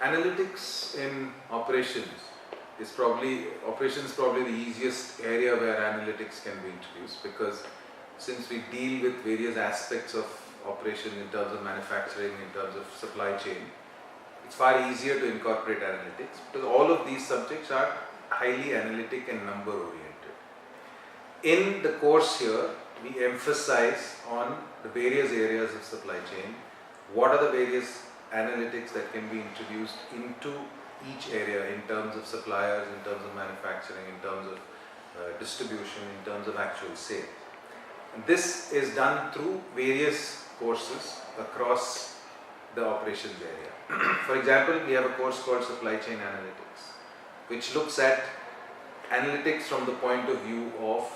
Analytics in operations is probably the easiest area where analytics can be introduced, because since we deal with various aspects of operation in terms of manufacturing, in terms of supply chain, it's far easier to incorporate analytics because all of these subjects are highly analytic and number oriented. In the course here, we emphasize on the various areas of supply chain. What are the various analytics that can be introduced into each area in terms of suppliers, in terms of manufacturing, in terms of distribution, in terms of actual sale. And this is done through various courses across the operations area. For example, we have a course called Supply Chain Analytics, which looks at analytics from the point of view of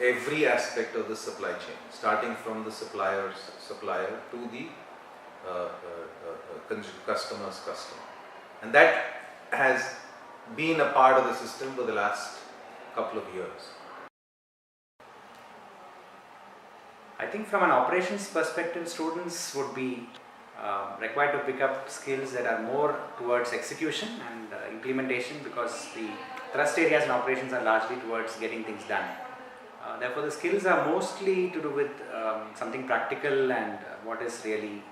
every aspect of the supply chain, starting from the supplier to the customer's customer. And that has been a part of the system for the last couple of years. I think from an operations perspective, students would be required to pick up skills that are more towards execution and implementation, because the thrust areas in operations are largely towards getting things done. Therefore, the skills are mostly to do with something practical and what is really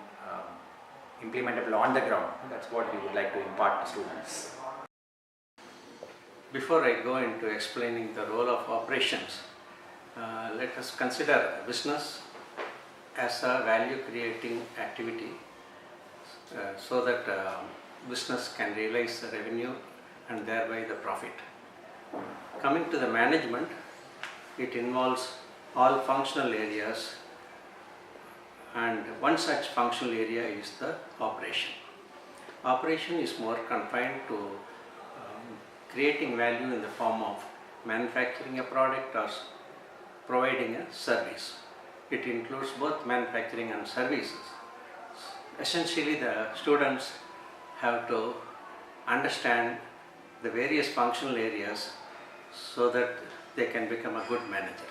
implementable on the ground. That's what we would like to impart to students. Before I go into explaining the role of operations, let us consider business as a value creating activity so that business can realize the revenue and thereby the profit. Coming to the management, it involves all functional areas, and one such functional area is the operation. Operation is more confined to creating value in the form of manufacturing a product or providing a service. It includes both manufacturing and services. Essentially, the students have to understand the various functional areas so that they can become a good manager.